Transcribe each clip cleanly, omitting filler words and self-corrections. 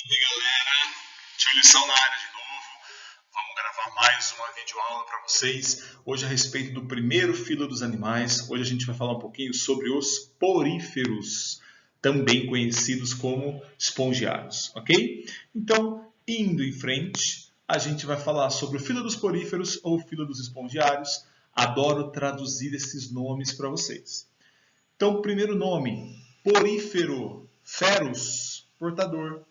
E aí, galera, tio Lição na área de novo. Vamos gravar mais uma videoaula para vocês. Hoje a respeito do primeiro filo dos animais. Hoje a gente vai falar um pouquinho sobre os poríferos, também conhecidos como espongiários, ok? Então, indo em frente, a gente vai falar sobre o filo dos poríferos ou filo dos espongiários. Adoro traduzir esses nomes para vocês. Então, primeiro nome, porífero, ferus, portador.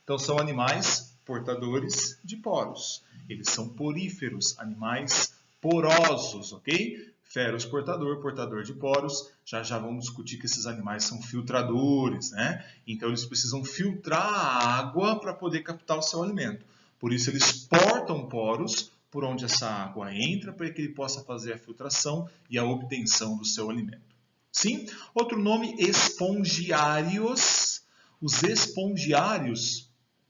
Então, são animais portadores de poros. Eles são poríferos, animais porosos, ok? Ferus, portador, portador de poros. Já vamos discutir que esses animais são filtradores, né? Então, eles precisam filtrar a água para poder captar o seu alimento. Por isso, eles portam poros por onde essa água entra para que ele possa fazer a filtração e a obtenção do seu alimento. Sim? Outro nome, espongiários. Os espongiários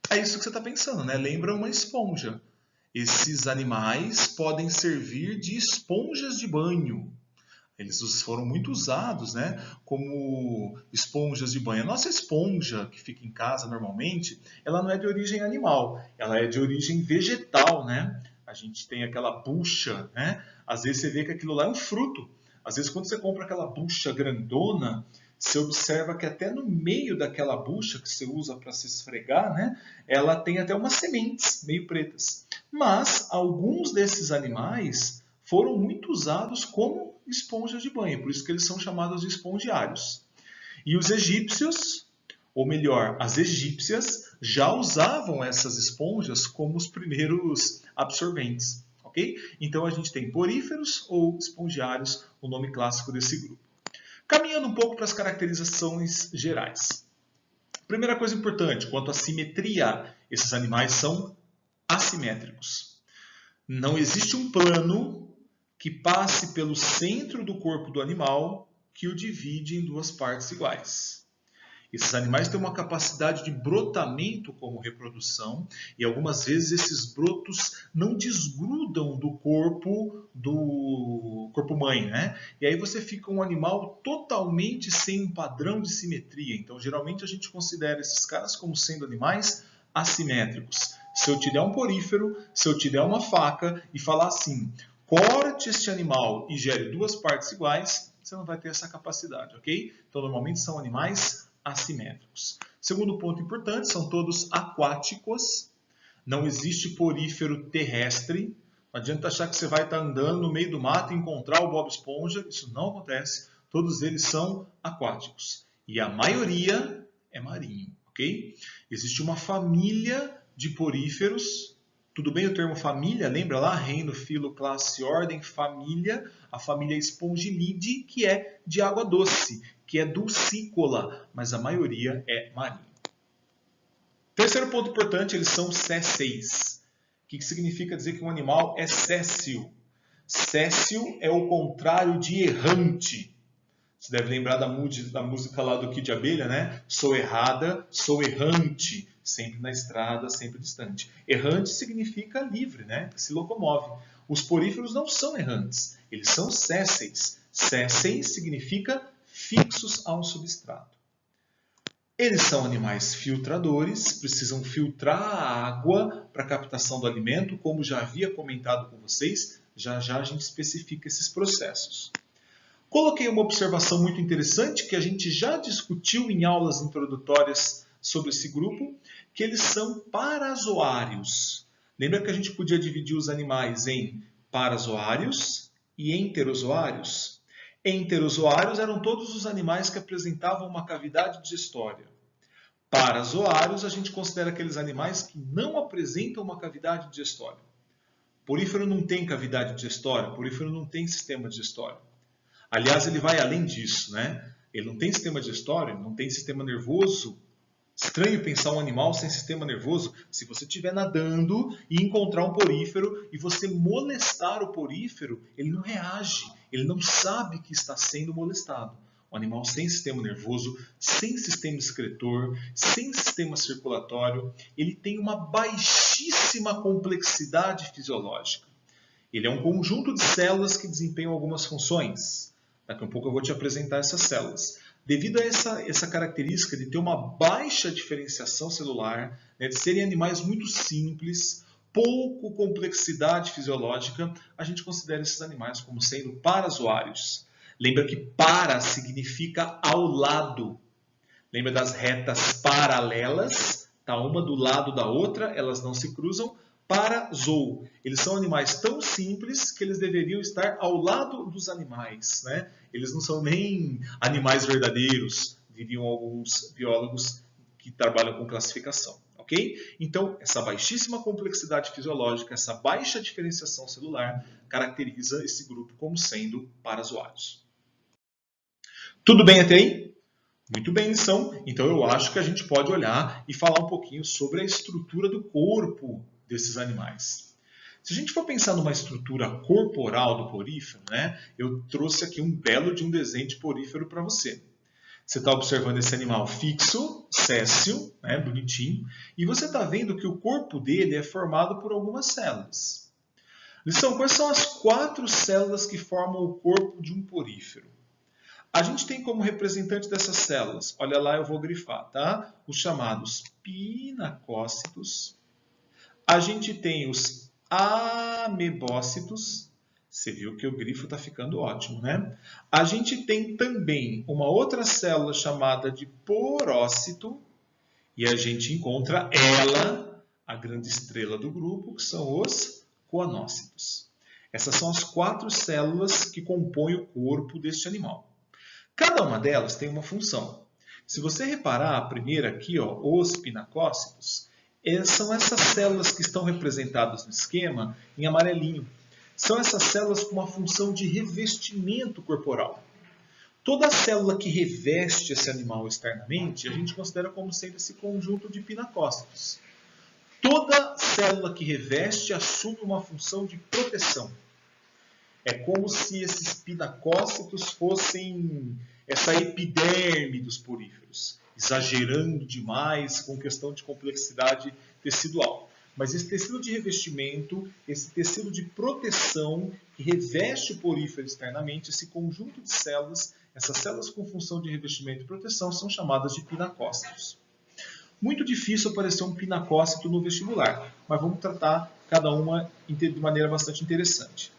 é isso que você está pensando, né? Lembra uma esponja. Esses animais podem servir de esponjas de banho. Eles foram muito usados, né, como esponjas de banho. A nossa esponja, que fica em casa normalmente, ela não é de origem animal, ela é de origem vegetal, né? A gente tem aquela bucha, né? Às vezes você vê que aquilo lá é um fruto. Às vezes quando você compra aquela bucha grandona, você observa que até no meio daquela bucha que você usa para se esfregar, né, ela tem até umas sementes meio pretas. Mas alguns desses animais foram muito usados como esponjas de banho, por isso que eles são chamados de espongiários. E os egípcios, ou melhor, as egípcias, já usavam essas esponjas como os primeiros absorventes. Ok? Então a gente tem poríferos ou espongiários, o nome clássico desse grupo. Caminhando um pouco para as caracterizações gerais. Primeira coisa importante, quanto à simetria, esses animais são assimétricos. Não existe um plano que passe pelo centro do corpo do animal que o divide em duas partes iguais. Esses animais têm uma capacidade de brotamento como reprodução e algumas vezes esses brotos não desgrudam do corpo mãe, né? E aí você fica um animal totalmente sem um padrão de simetria. Então, geralmente a gente considera esses caras como sendo animais assimétricos. Se eu te der um porífero, se eu te der uma faca e falar assim, corte este animal e gere duas partes iguais, você não vai ter essa capacidade, ok? Então, normalmente são animais assimétricos. Segundo ponto importante, são todos aquáticos. Não existe porífero terrestre. Não adianta achar que você vai estar andando no meio do mato e encontrar o Bob Esponja. Isso não acontece. Todos eles são aquáticos. E a maioria é marinho, ok? Existe uma família de poríferos. Tudo bem o termo família? Lembra lá? Reino, filo, classe, ordem, família. A família Spongilidae, que é de água doce, que é dulcícola, mas a maioria é marinho. Terceiro ponto importante, eles são sésseis. O que significa dizer que um animal é séssil? Séssil é o contrário de errante. Você deve lembrar da música lá do Kid Abelha, né? Sou errada, sou errante. Sempre na estrada, sempre distante. Errante significa livre, né? Que se locomove. Os poríferos não são errantes, eles são sésseis. Sésseis significa fixos a um substrato. Eles são animais filtradores, precisam filtrar a água para a captação do alimento, como já havia comentado com vocês, já a gente especifica esses processos. Coloquei uma observação muito interessante que a gente já discutiu em aulas introdutórias sobre esse grupo, que eles são parazoários. Lembra que a gente podia dividir os animais em parazoários e enterozoários? Enterozoários eram todos os animais que apresentavam uma cavidade digestória. Parazoários a gente considera aqueles animais que não apresentam uma cavidade digestória. Porífero não tem cavidade digestória, porífero não tem sistema digestório. Aliás, ele vai além disso, né? Ele não tem sistema digestório, não tem sistema nervoso. Estranho pensar um animal sem sistema nervoso. Se você estiver nadando e encontrar um porífero e você molestar o porífero, ele não reage, ele não sabe que está sendo molestado. Um animal sem sistema nervoso, sem sistema excretor, sem sistema circulatório, ele tem uma baixíssima complexidade fisiológica. Ele é um conjunto de células que desempenham algumas funções. Daqui a pouco eu vou te apresentar essas células. Devido a essa característica de ter uma baixa diferenciação celular, né, de serem animais muito simples, pouco complexidade fisiológica, a gente considera esses animais como sendo parazoários. Lembra que para significa ao lado. Lembra das retas paralelas? Tá uma do lado da outra, elas não se cruzam. Parazoo. Eles são animais tão simples que eles deveriam estar ao lado dos animais, né? Eles não são nem animais verdadeiros, diriam alguns biólogos que trabalham com classificação. Ok? Então, essa baixíssima complexidade fisiológica, essa baixa diferenciação celular, caracteriza esse grupo como sendo parazoários. Tudo bem até aí? Muito bem, então eu acho que a gente pode olhar e falar um pouquinho sobre a estrutura do corpo desses animais. Se a gente for pensar numa estrutura corporal do porífero, né, eu trouxe aqui um belo de um desenho de porífero para você. Você está observando esse animal fixo, séssil, né, bonitinho, e você está vendo que o corpo dele é formado por algumas células. Lição, quais são as 4 células que formam o corpo de um porífero? A gente tem como representante dessas células, olha lá, eu vou grifar, tá? Os chamados pinacócitos. A gente tem os amebócitos. Você viu que o grifo está ficando ótimo, né? A gente tem também uma outra célula chamada de porócito. E a gente encontra ela, a grande estrela do grupo, que são os coanócitos. Essas são as 4 células que compõem o corpo deste animal. Cada uma delas tem uma função. Se você reparar a primeira aqui, ó, os pinacócitos, são essas células que estão representadas no esquema em amarelinho. São essas células com uma função de revestimento corporal. Toda célula que reveste esse animal externamente, a gente considera como sendo esse conjunto de pinacócitos. Toda célula que reveste assume uma função de proteção. É como se esses pinacócitos fossem essa epiderme dos poríferos, exagerando demais com questão de complexidade tecidual. Mas esse tecido de revestimento, esse tecido de proteção que reveste o porífero externamente, esse conjunto de células, essas células com função de revestimento e proteção são chamadas de pinacócitos. Muito difícil aparecer um pinacócito no vestibular, mas vamos tratar cada uma de maneira bastante interessante.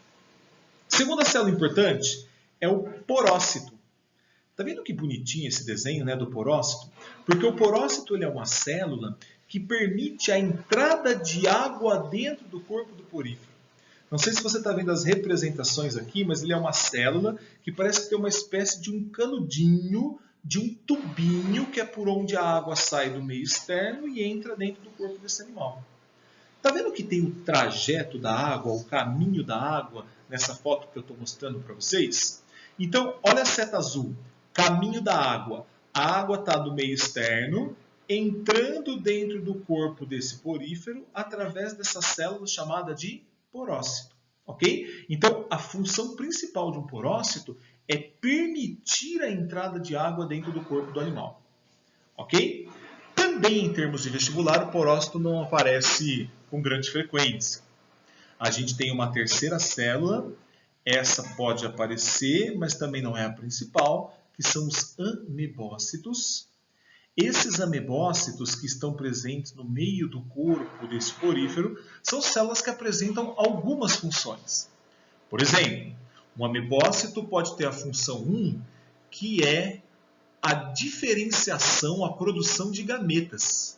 Segunda célula importante é o porócito. Tá vendo que bonitinho esse desenho, né, do porócito? Porque o porócito ele é uma célula que permite a entrada de água dentro do corpo do porífero. Não sei se você está vendo as representações aqui, mas ele é uma célula que parece que tem uma espécie de um canudinho, de um tubinho, que é por onde a água sai do meio externo e entra dentro do corpo desse animal. Está vendo que tem o trajeto da água, o caminho da água, nessa foto que eu estou mostrando para vocês? Então, olha a seta azul, caminho da água. A água está do meio externo, entrando dentro do corpo desse porífero através dessa célula chamada de porócito. Ok? Então, a função principal de um porócito é permitir a entrada de água dentro do corpo do animal. Ok? Também em termos de vestibular, o porócito não aparece com grande frequência. A gente tem uma terceira célula, essa pode aparecer, mas também não é a principal, que são os amebócitos. Esses amebócitos que estão presentes no meio do corpo desse porífero são células que apresentam algumas funções. Por exemplo, um amebócito pode ter a função 1, que é a diferenciação, a produção de gametas.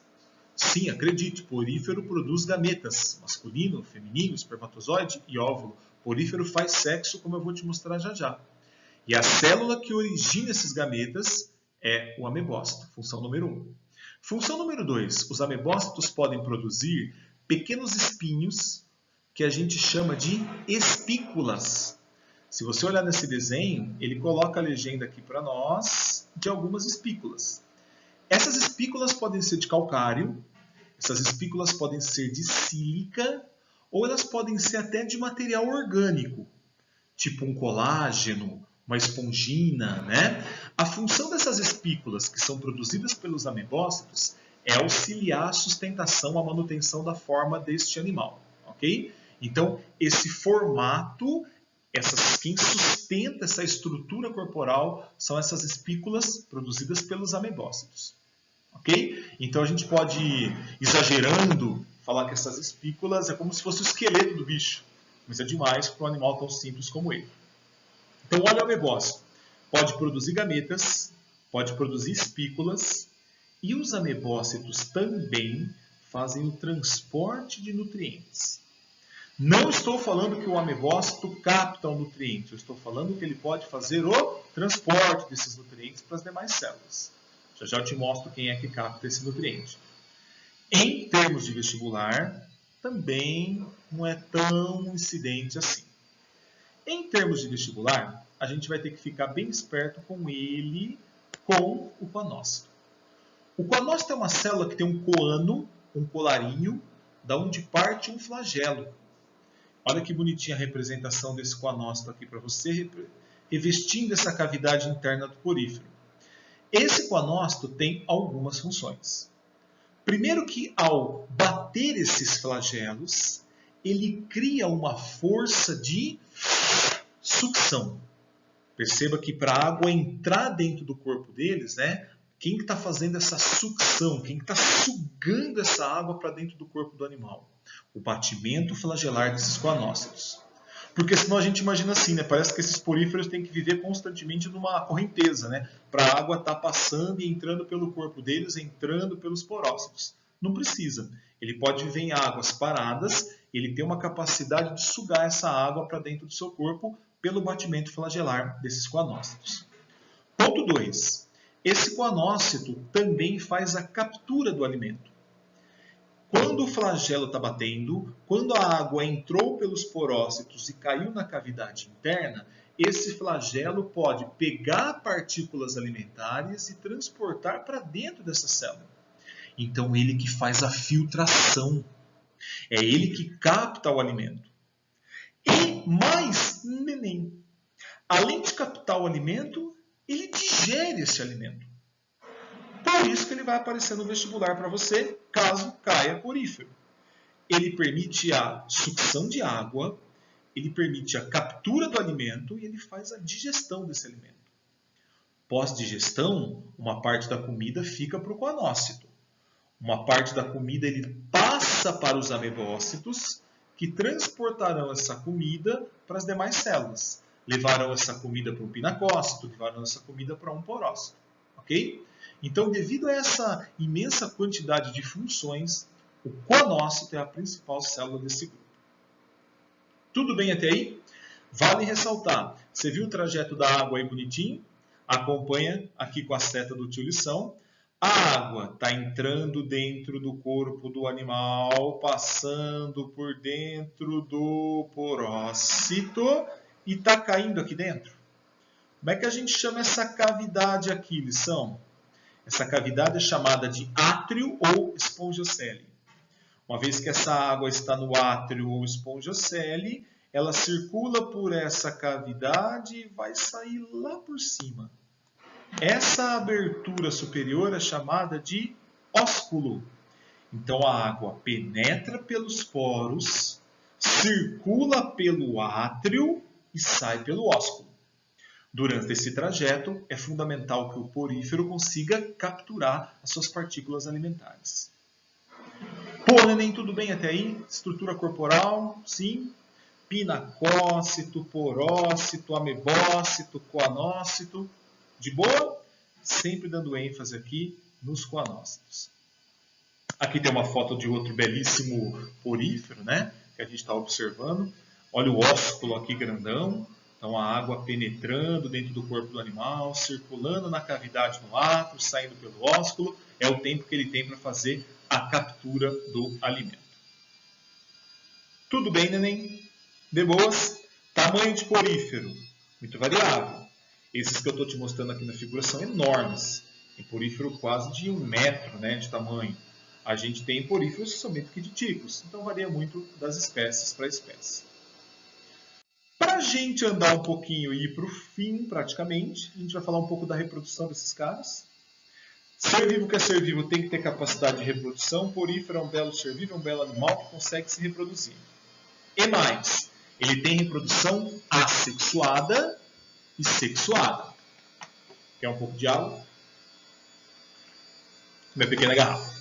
Sim, acredite, porífero produz gametas, masculino, feminino, espermatozoide e óvulo. Porífero faz sexo, como eu vou te mostrar já já. E a célula que origina esses gametas é o amebócito, função número 1. Função número 2, os amebócitos podem produzir pequenos espinhos que a gente chama de espículas. Se você olhar nesse desenho, ele coloca a legenda aqui para nós de algumas espículas. Essas espículas podem ser de calcário, essas espículas podem ser de sílica, ou elas podem ser até de material orgânico, tipo um colágeno, uma espongina, né? A função dessas espículas, que são produzidas pelos amebócitos, é auxiliar a sustentação, a manutenção da forma deste animal, ok? Então, esse formato Quem sustenta essa estrutura corporal são essas espículas produzidas pelos amebócitos. Ok? Então a gente pode, exagerando, falar que essas espículas é como se fosse o esqueleto do bicho. Mas é demais para um animal tão simples como ele. Então olha o amebócito. Pode produzir gametas, pode produzir espículas, e os amebócitos também fazem o transporte de nutrientes. Não estou falando que o amebócito capta o nutriente, eu estou falando que ele pode fazer o transporte desses nutrientes para as demais células. Já eu te mostro quem é que capta esse nutriente. Em termos de vestibular, também não é tão incidente assim. Em termos de vestibular, a gente vai ter que ficar bem esperto com o coanócito. O coanócito é uma célula que tem um coano, um colarinho, da onde parte um flagelo. Olha que bonitinha a representação desse coanócito aqui para você, revestindo essa cavidade interna do porífero. Esse coanócito tem algumas funções. Primeiro que ao bater esses flagelos, ele cria uma força de sucção. Perceba que para a água entrar dentro do corpo deles, né, quem está fazendo essa sucção, quem está sugando essa água para dentro do corpo do animal? O batimento flagelar desses coanócitos. Porque senão a gente imagina assim, né? Parece que esses poríferos têm que viver constantemente numa correnteza, né? Para a água estar passando e entrando pelo corpo deles, entrando pelos porócitos. Não precisa. Ele pode viver em águas paradas, ele tem uma capacidade de sugar essa água para dentro do seu corpo pelo batimento flagelar desses coanócitos. Ponto 2. Esse coanócito também faz a captura do alimento. Quando o flagelo está batendo, quando a água entrou pelos porócitos e caiu na cavidade interna, esse flagelo pode pegar partículas alimentares e transportar para dentro dessa célula. Então, ele que faz a filtração. É ele que capta o alimento. E mais, neném. Além de captar o alimento, ele digere esse alimento. Por isso que ele vai aparecer no vestibular para você, caso caia porífero. Ele permite a sucção de água, ele permite a captura do alimento e ele faz a digestão desse alimento. Pós-digestão, uma parte da comida fica para o coanócito. Uma parte da comida ele passa para os amebócitos, que transportarão essa comida para as demais células. Levarão essa comida para um pinacócito, levarão essa comida para um porócito. Ok? Então, devido a essa imensa quantidade de funções, o coanócito é a principal célula desse grupo. Tudo bem até aí? Vale ressaltar, você viu o trajeto da água aí bonitinho? Acompanha aqui com a seta do tio Lição. A água está entrando dentro do corpo do animal, passando por dentro do porócito e está caindo aqui dentro. Como é que a gente chama essa cavidade aqui, Lição? Essa cavidade é chamada de átrio ou espongiocele. Uma vez que essa água está no átrio ou espongiocele, ela circula por essa cavidade e vai sair lá por cima. Essa abertura superior é chamada de ósculo. Então a água penetra pelos poros, circula pelo átrio e sai pelo ósculo. Durante esse trajeto, é fundamental que o porífero consiga capturar as suas partículas alimentares. Pô, neném, tudo bem até aí? Estrutura corporal, sim. Pinacócito, porócito, amebócito, coanócito. De boa? Sempre dando ênfase aqui nos coanócitos. Aqui tem uma foto de outro belíssimo porífero, né? Que a gente está observando. Olha o ósculo aqui grandão. Então, a água penetrando dentro do corpo do animal, circulando na cavidade no átrio, saindo pelo ósculo, é o tempo que ele tem para fazer a captura do alimento. Tudo bem, neném? De boas? Tamanho de porífero, muito variável. Esses que eu estou te mostrando aqui na figura são enormes. Tem porífero quase de 1 metro, né, de tamanho. A gente tem poríferos que são bem pequititicos, então varia muito das espécies para espécie. Para a gente andar um pouquinho e ir para o fim, praticamente, a gente vai falar um pouco da reprodução desses caras. Ser vivo que é ser vivo tem que ter capacidade de reprodução. Porífero é um belo ser vivo, é um belo animal que consegue se reproduzir. E mais, Ele tem reprodução assexuada e sexuada. Quer um pouco de água? Minha pequena garrafa.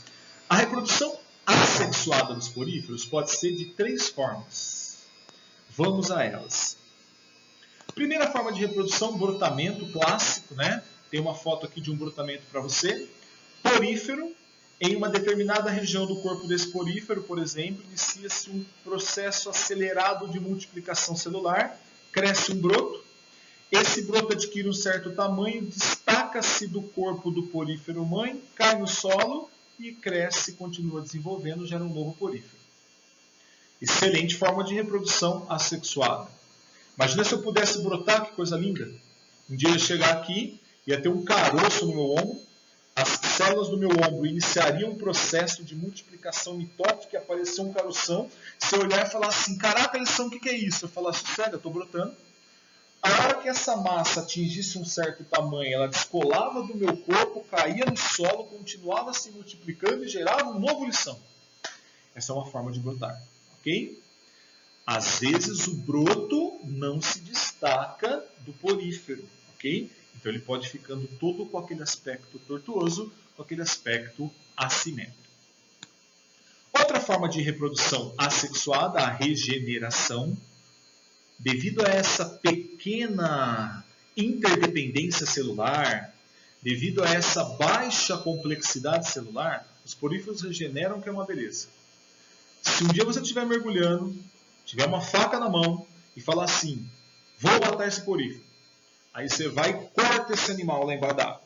A reprodução assexuada dos poríferos pode ser de 3 formas. Vamos a elas. Primeira forma de reprodução, brotamento clássico, né? Tem uma foto aqui de um brotamento para você. Porífero, em uma determinada região do corpo desse porífero, por exemplo, inicia-se um processo acelerado de multiplicação celular, cresce um broto. Esse broto adquire um certo tamanho, destaca-se do corpo do porífero mãe, cai no solo e cresce, continua desenvolvendo, gera um novo porífero. Excelente forma de reprodução assexuada. Imagina se eu pudesse brotar, que coisa linda. Um dia eu ia chegar aqui, ia ter um caroço no meu ombro, as células do meu ombro iniciariam um processo de multiplicação mitótica e aparecer um caroção. Se eu olhar e falar assim, caraca, lição, o que é isso? Eu falar, sossega, eu estou brotando. A hora que essa massa atingisse um certo tamanho, ela descolava do meu corpo, caía no solo, continuava se multiplicando e gerava um novo lição. Essa é uma forma de brotar, ok? Às vezes o broto não se destaca do porífero, ok? Então ele pode ficando todo com aquele aspecto tortuoso, com aquele aspecto assimétrico. Outra forma de reprodução assexuada, a regeneração. Devido a essa pequena interdependência celular, devido a essa baixa complexidade celular, os poríferos regeneram, que é uma beleza. Se um dia você estiver mergulhando, tiver uma faca na mão e falar assim, vou matar esse porífero. Aí você vai e corta esse animal lá embaixo d'água.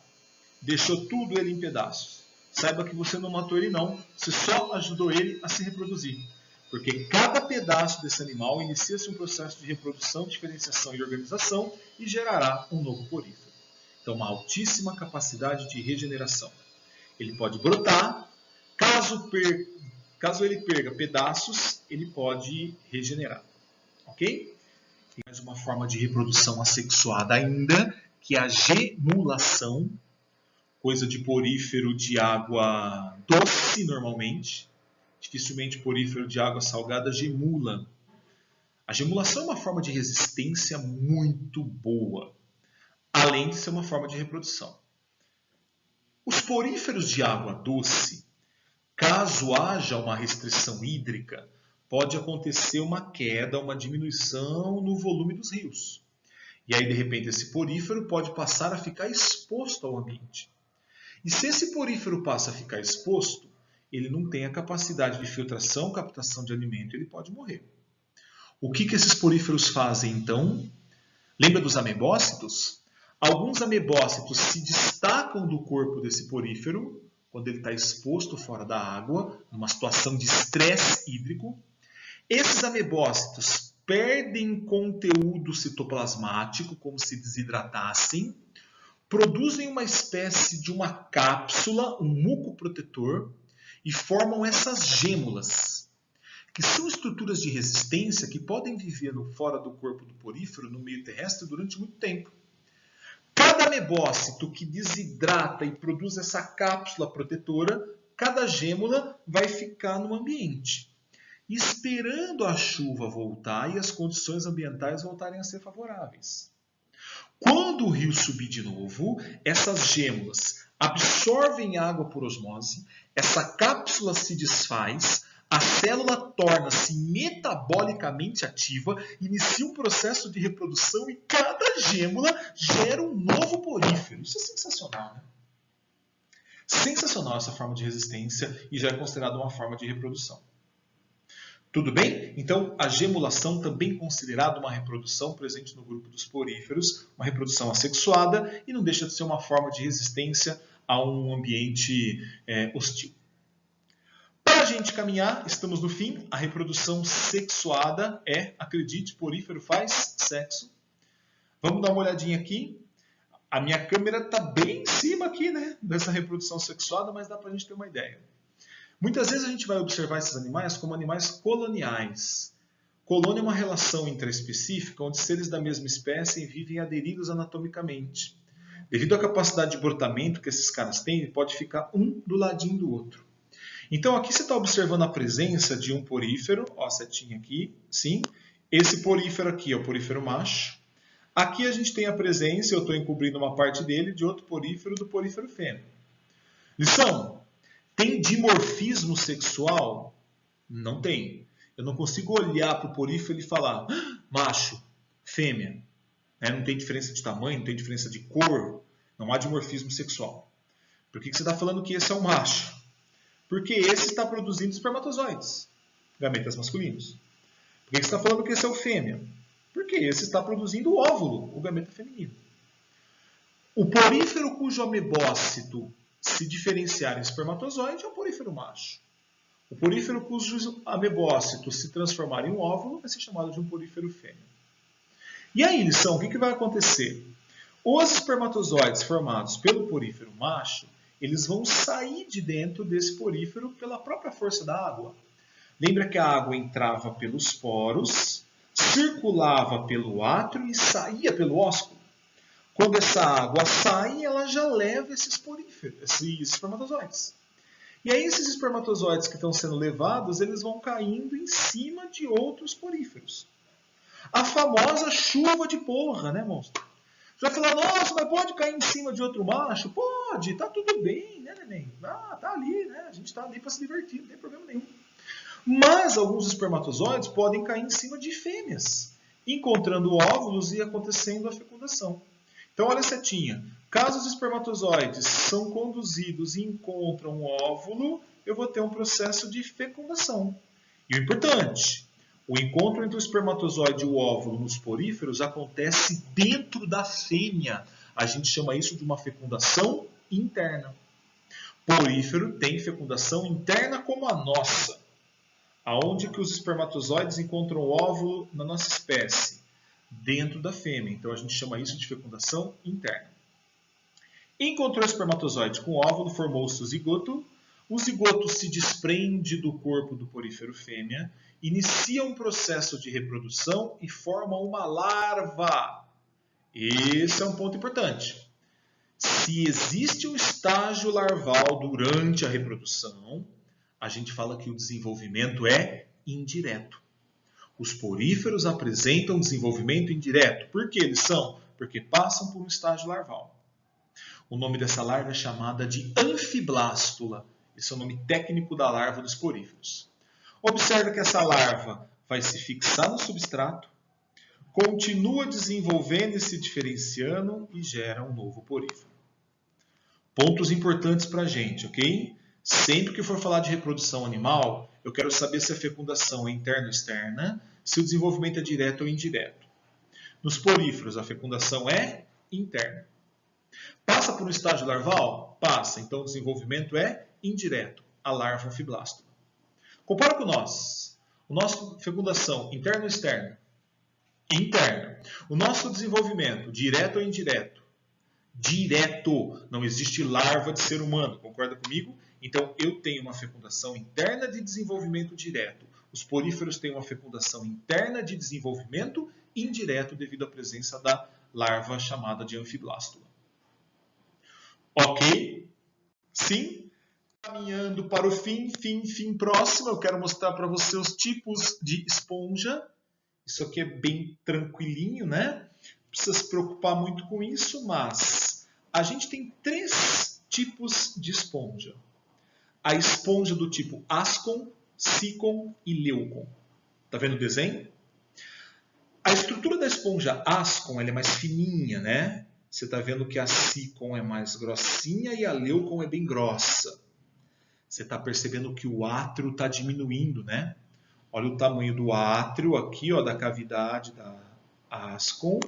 Deixou tudo ele em pedaços. Saiba que você não matou ele não, você só ajudou ele a se reproduzir. Porque cada pedaço desse animal inicia-se um processo de reprodução, diferenciação e organização e gerará um novo porífero. Então, uma altíssima capacidade de regeneração. Ele pode brotar, caso ele perca pedaços, ele pode regenerar. Ok? Tem mais uma forma de reprodução assexuada ainda, que é a gemulação, coisa de porífero de água doce normalmente. Dificilmente porífero de água salgada gemula. A gemulação é uma forma de resistência muito boa, além de ser uma forma de reprodução. Os poríferos de água doce, caso haja uma restrição hídrica, pode acontecer uma queda, uma diminuição no volume dos rios. E aí, de repente, esse porífero pode passar a ficar exposto ao ambiente. E se esse porífero passa a ficar exposto, ele não tem a capacidade de filtração, captação de alimento, ele pode morrer. O que esses poríferos fazem, então? Lembra dos amebócitos? Alguns amebócitos se destacam do corpo desse porífero, quando ele está exposto fora da água, numa situação de estresse hídrico. Esses amebócitos perdem conteúdo citoplasmático, como se desidratassem, produzem uma espécie de uma cápsula, um mucoprotetor, e formam essas gêmulas, que são estruturas de resistência que podem viver fora do corpo do porífero, no meio terrestre, durante muito tempo. Cada amebócito que desidrata e produz essa cápsula protetora, cada gêmula vai ficar no ambiente, esperando a chuva voltar e as condições ambientais voltarem a ser favoráveis. Quando o rio subir de novo, essas gêmulas absorvem água por osmose, essa cápsula se desfaz, a célula torna-se metabolicamente ativa, inicia um processo de reprodução e cada gêmula gera um novo porífero. Isso é sensacional, né? Sensacional essa forma de resistência e já é considerada uma forma de reprodução. Tudo bem? Então, a gemulação também é considerada uma reprodução presente no grupo dos poríferos, uma reprodução assexuada e não deixa de ser uma forma de resistência a um ambiente hostil. Para a gente caminhar, estamos no fim. A reprodução sexuada acredite, porífero faz sexo. Vamos dar uma olhadinha aqui. A minha câmera está bem em cima aqui, né, dessa reprodução sexuada, mas dá para a gente ter uma ideia. Muitas vezes a gente vai observar esses animais como animais coloniais. Colônia é uma relação intraespecífica onde seres da mesma espécie vivem aderidos anatomicamente. Devido à capacidade de brotamento que esses caras têm, pode ficar um do ladinho do outro. Então aqui você está observando a presença de um porífero, ó, a setinha aqui, sim. Esse porífero aqui é o porífero macho. Aqui a gente tem a presença, eu estou encobrindo uma parte dele, de outro porífero, do porífero fêmea. Lição: tem dimorfismo sexual? Não tem. Eu não consigo olhar para o porífero e falar macho, fêmea. Não tem diferença de tamanho, não tem diferença de cor, não há dimorfismo sexual. Por que você está falando que esse é um macho? Porque esse está produzindo espermatozoides, gametas masculinos. Por que você está falando que esse é o fêmea? Porque esse está produzindo o óvulo, o gameta feminino. O porífero cujo amebócito se diferenciar em espermatozoide é o porífero macho. O porífero cujo amebócito se transformar em um óvulo vai ser chamado de um porífero fêmea. E aí, lição, o que vai acontecer? Os espermatozoides formados pelo porífero macho, eles vão sair de dentro desse porífero pela própria força da água. Lembra que a água entrava pelos poros, circulava pelo átrio e saía pelo ósculo. Quando essa água sai, ela já leva esses poríferos, esses espermatozoides. E aí esses espermatozoides que estão sendo levados, eles vão caindo em cima de outros poríferos. A famosa chuva de porra, né, monstro? Já falar, nossa, mas pode cair em cima de outro macho? Pode, tá tudo bem, né, neném? Ah, tá ali, né? A gente tá ali para se divertir, não tem problema nenhum. Mas alguns espermatozoides podem cair em cima de fêmeas, encontrando óvulos e acontecendo a fecundação. Então, olha a setinha. Caso os espermatozoides são conduzidos e encontram um óvulo, eu vou ter um processo de fecundação. E o importante, o encontro entre o espermatozoide e o óvulo nos poríferos acontece dentro da fêmea. A gente chama isso de uma fecundação interna. Porífero tem fecundação interna como a nossa. Aonde que os espermatozoides encontram o óvulo na nossa espécie? Dentro da fêmea. Então a gente chama isso de fecundação interna. Encontrou o espermatozoide com o óvulo, formou-se o zigoto. O zigoto se desprende do corpo do porífero fêmea, inicia um processo de reprodução e forma uma larva. Esse é um ponto importante. Se existe um estágio larval durante a reprodução, a gente fala que o desenvolvimento é indireto. Os poríferos apresentam desenvolvimento indireto. Por que eles são? Porque passam por um estágio larval. O nome dessa larva é chamada de anfiblástula. Esse é o nome técnico da larva dos poríferos. Observe que essa larva vai se fixar no substrato, continua desenvolvendo e se diferenciando e gera um novo porífero. Pontos importantes para a gente, ok? Sempre que for falar de reprodução animal, eu quero saber se a fecundação é interna ou externa, se o desenvolvimento é direto ou indireto. Nos poríferos, a fecundação é interna. Passa por um estágio larval? Passa. Então, o desenvolvimento é indireto. A larva anfiblástula. Compara com nós. O nosso fecundação, interna ou externa? Interna. O nosso desenvolvimento, direto ou indireto? Direto. Não existe larva de ser humano. Concorda comigo? Então, eu tenho uma fecundação interna de desenvolvimento direto. Os poríferos têm uma fecundação interna de desenvolvimento indireto devido à presença da larva chamada de anfiblástula. Ok? Sim? Caminhando para o fim próximo, eu quero mostrar para você os tipos de esponja. Isso aqui é bem tranquilinho, né? Não precisa se preocupar muito com isso, mas a gente tem 3 tipos de esponja. A esponja do tipo ascon, sicon e leucon. Tá vendo o desenho? A estrutura da esponja ascon ela é mais fininha, né? Você está vendo que a sicon é mais grossinha e a leucon é bem grossa. Você está percebendo que o átrio está diminuindo, né? Olha o tamanho do átrio aqui, ó, da cavidade da ascon.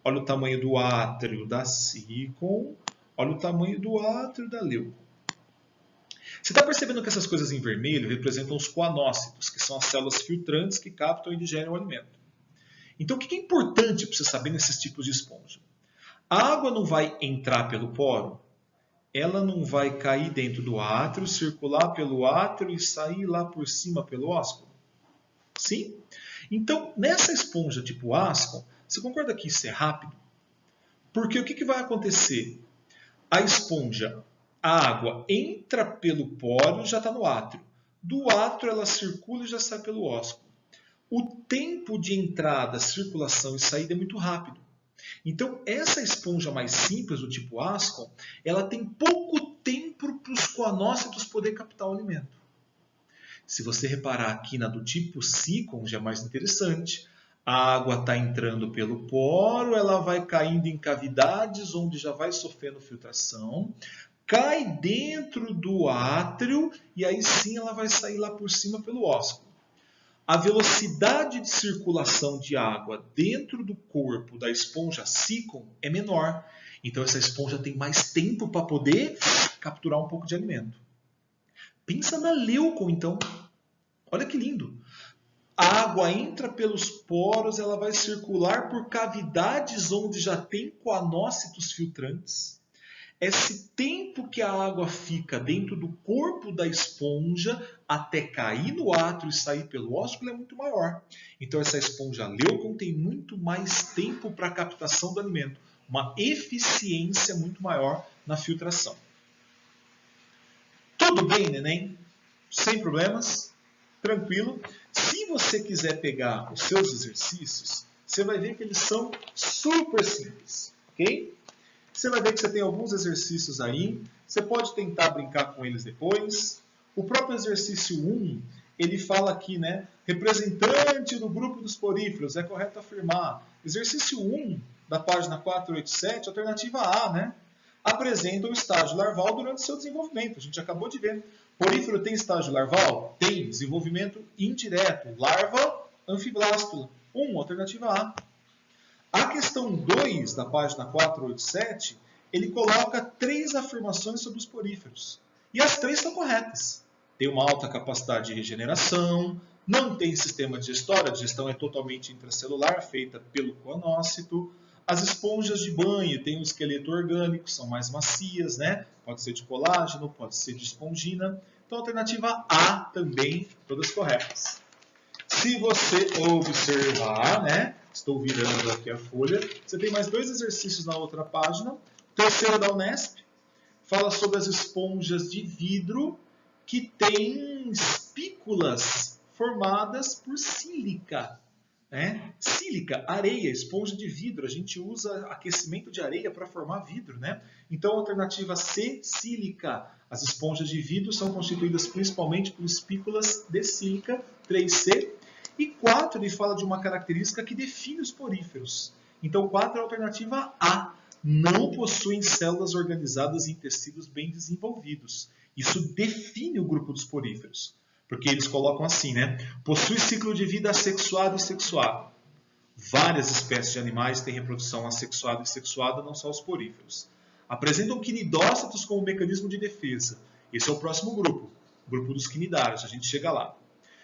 Olha o tamanho do átrio da sicon. Olha o tamanho do átrio da leucon. Você está percebendo que essas coisas em vermelho representam os coanócitos, que são as células filtrantes que captam e digerem o alimento. Então, o que é importante para você saber nesses tipos de esponja? A água não vai entrar pelo poro, ela não vai cair dentro do átrio, circular pelo átrio e sair lá por cima pelo ósculo? Sim? Então, nessa esponja tipo ascon, você concorda que isso é rápido? Porque o que vai acontecer? A esponja, a água entra pelo poro e já está no átrio. Do átrio ela circula e já sai pelo ósculo. o tempo de entrada, circulação e saída é muito rápido. Então, essa esponja mais simples, do tipo Ascom, ela tem pouco tempo para os coanócitos poder captar o alimento. Se você reparar aqui na do tipo Sicon, já é mais interessante. A água está entrando pelo poro, ela vai caindo em cavidades onde já vai sofrendo filtração, cai dentro do átrio e aí sim ela vai sair lá por cima pelo ósculo. A velocidade de circulação de água dentro do corpo da esponja Sicon é menor. Então essa esponja tem mais tempo para poder capturar um pouco de alimento. Pensa na Leucon, então. Olha que lindo. A água entra pelos poros, ela vai circular por cavidades onde já tem coanócitos filtrantes. Esse tempo que a água fica dentro do corpo da esponja até cair no átrio e sair pelo ósculo é muito maior. Então essa esponja Leucon tem muito mais tempo para a captação do alimento, uma eficiência muito maior na filtração. Tudo bem, neném? Sem problemas? Tranquilo? Se você quiser pegar os seus exercícios, você vai ver que eles são super simples, ok? Você vai ver que você tem alguns exercícios aí, você pode tentar brincar com eles depois. O próprio exercício 1, ele fala aqui, né? Representante do grupo dos poríferos, é correto afirmar. Exercício 1, da página 487, alternativa A, né? Apresenta o estágio larval durante seu desenvolvimento. A gente acabou de ver. Porífero tem estágio larval? Tem. Desenvolvimento indireto. Larva, anfiblástula. 1, alternativa A. A questão 2, da página 487, ele coloca 3 afirmações sobre os poríferos. E as 3 estão corretas. Tem uma alta capacidade de regeneração, não tem sistema digestório, a digestão é totalmente intracelular, feita pelo coanócito. As esponjas de banho têm um esqueleto orgânico, são mais macias, né? Pode ser de colágeno, pode ser de espongina. Então, a alternativa A também, todas corretas. Se você observar, né? Estou virando aqui a folha. Você tem mais 2 exercícios na outra página. O terceiro da Unesp fala sobre as esponjas de vidro que têm espículas formadas por sílica. Né? Sílica, areia, esponja de vidro. A gente usa aquecimento de areia para formar vidro. Né? Então, a alternativa C, sílica. As esponjas de vidro são constituídas principalmente por espículas de sílica, 3C. E 4, ele fala de uma característica que define os poríferos. Então, 4 é a alternativa A. Não possuem células organizadas em tecidos bem desenvolvidos. Isso define o grupo dos poríferos. Porque eles colocam assim, né? Possui ciclo de vida assexuado e sexuado. Várias espécies de animais têm reprodução assexuada e sexuada, não só os poríferos. Apresentam quinidócitos como mecanismo de defesa. Esse é o próximo grupo, o grupo dos quinidários. A gente chega lá.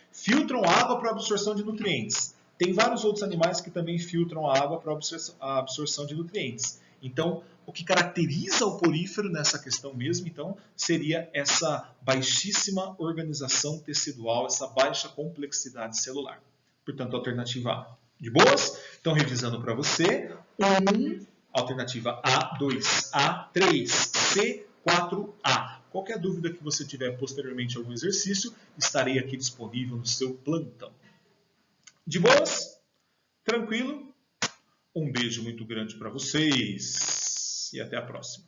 Filtram água para absorção de nutrientes. Tem vários outros animais que também filtram a água para a absorção de nutrientes. Então, o que caracteriza o porífero nessa questão mesmo, então, seria essa baixíssima organização tecidual, essa baixa complexidade celular. Portanto, alternativa A. De boas? Então, revisando para você. 1, alternativa A, 2, A, 3, C, 4A. Qualquer dúvida que você tiver posteriormente a algum exercício, estarei aqui disponível no seu plantão. De boas? Tranquilo? Um beijo muito grande para vocês e até a próxima.